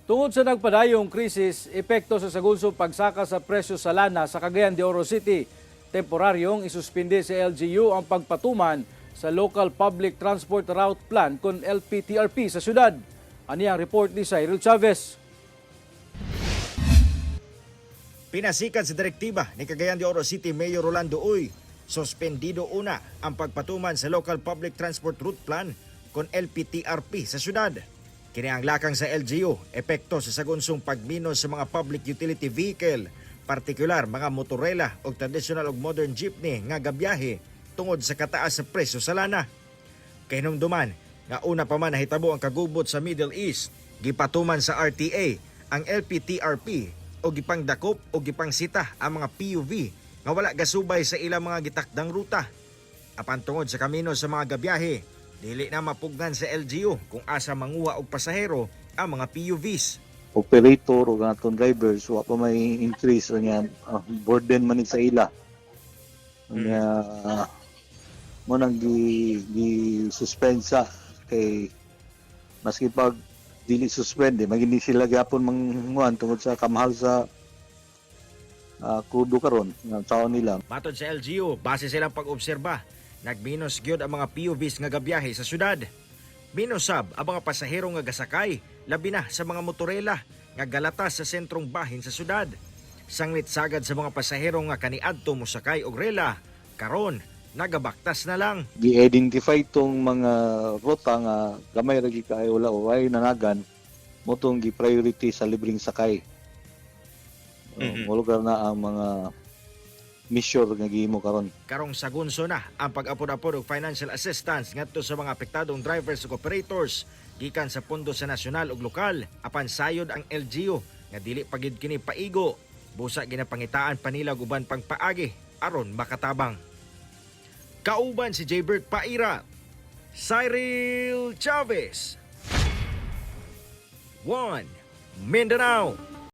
Tungod sa nagpadayong krisis, epekto sa sagunsong pagsaka sa presyo sa lana sa Cagayan de Oro City, temporaryong isuspinde sa LGU ang pagpatuman sa Local Public Transport Route Plan kon LPTRP sa syudad. Ani ang report ni Cyril Chavez. Pinasikat sa direktiba ni Cagayan de Oro City Mayor Rolando Uy, suspendido una ang pagpatuman sa Local Public Transport Route Plan kon LPTRP sa syudad. Kini ang lakang sa LGU, epekto sa sagunsong pagminos sa mga public utility vehicle, partikular mga motorela o traditional o modern jeepney nga gabiyahe tungod sa kataas sa presyo sa lana. Kahinumduman, nga una pa man nahitabo ang kagubot sa Middle East, gipatuman sa RTA ang LPTRP o gipangdakop o gipangsita ang mga PUV nga wala gasubay sa ilang mga gitakdang ruta. Apan tungod sa kamino sa mga gabiyahe, dili na mapugnan sa LGU kung asa manguha og pasahero ang mga PUVs. Operator o atong drivers wa pa may increase niya burden man sa ila. Mo nang gi suspensa kay maski pag dili suspende magindi sila gyapon manguan tungod sa kamahal sa kudo karon nga taon nila. Matod sa LGU, base silang pag-obserba, nagminos gyud ang mga PUVs nga gabiyahe sa syudad. Minosab ang mga pasahero nga gasakay, labi na sa mga motorela nga galatas sa sentrong bahin sa syudad. Sanglit sagad sa mga pasahero nga kaniadto mosakay og rela, karon nagabaktas na lang. Gi-identify tong mga ruta nga gamay ra gyud kaayo wala way nanagan mo tong gi-priority sa libreng sakay. Mo lugar na ang mga mission nga gihimo karon. Karong sagunso na ang pag-apod-apod og financial assistance ngadto sa mga apektadong drivers ug operators gikan sa pondo sa nasyonal ug lokal. Apan sayod ang LGU nga dili pagid kini paigo. Busa ginapangitaan pa nila guban pang paagi aron makatabang. Kauban si Jaybert Paira, Cyril Chavez, 1 Mindanao.